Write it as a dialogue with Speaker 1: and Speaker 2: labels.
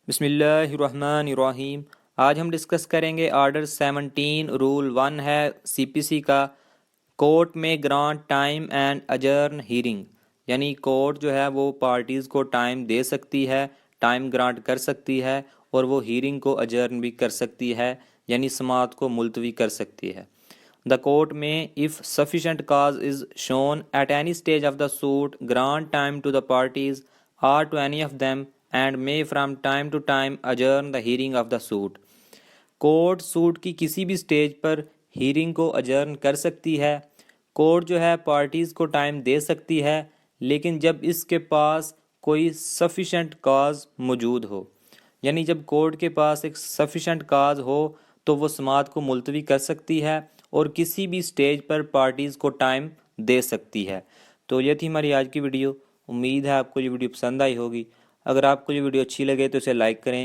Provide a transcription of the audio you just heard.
Speaker 1: بسم اللہ الرحمن الرحیم۔ آج ہم ڈسکس کریں گے آرڈر 17 رول 1 ہے سی پی سی کا، کورٹ میں گرانٹ ٹائم اینڈ اجرن ہیرنگ، یعنی کورٹ جو ہے وہ پارٹیز کو ٹائم دے سکتی ہے، ٹائم گرانٹ کر سکتی ہے، اور وہ ہیرنگ کو اجرن بھی کر سکتی ہے، یعنی سماعت کو ملتوی کر سکتی ہے۔ The court may, if sufficient cause is shown at any stage of the suit, grant time to the parties or to any of them and may from time to time adjourn the hearing of the suit. Court suit کی کسی بھی stage پر herring کو اجرن کر سکتی ہے۔ Court جو ہے parties کو ٹائم دے سکتی ہے، لیکن جب اس کے پاس کوئی سفیشینٹ کاز موجود ہو، یعنی جب کورٹ کے پاس ایک سفیشینٹ کاز ہو تو وہ سماعت کو ملتوی کر سکتی ہے اور کسی بھی سٹیج پر پارٹیز کو ٹائم دے سکتی ہے۔ تو یہ تھی ہماری آج کی ویڈیو۔ امید ہے آپ کو یہ ویڈیو پسند آئی ہوگی۔ اگر آپ کو یہ ویڈیو اچھی لگے تو اسے لائک کریں،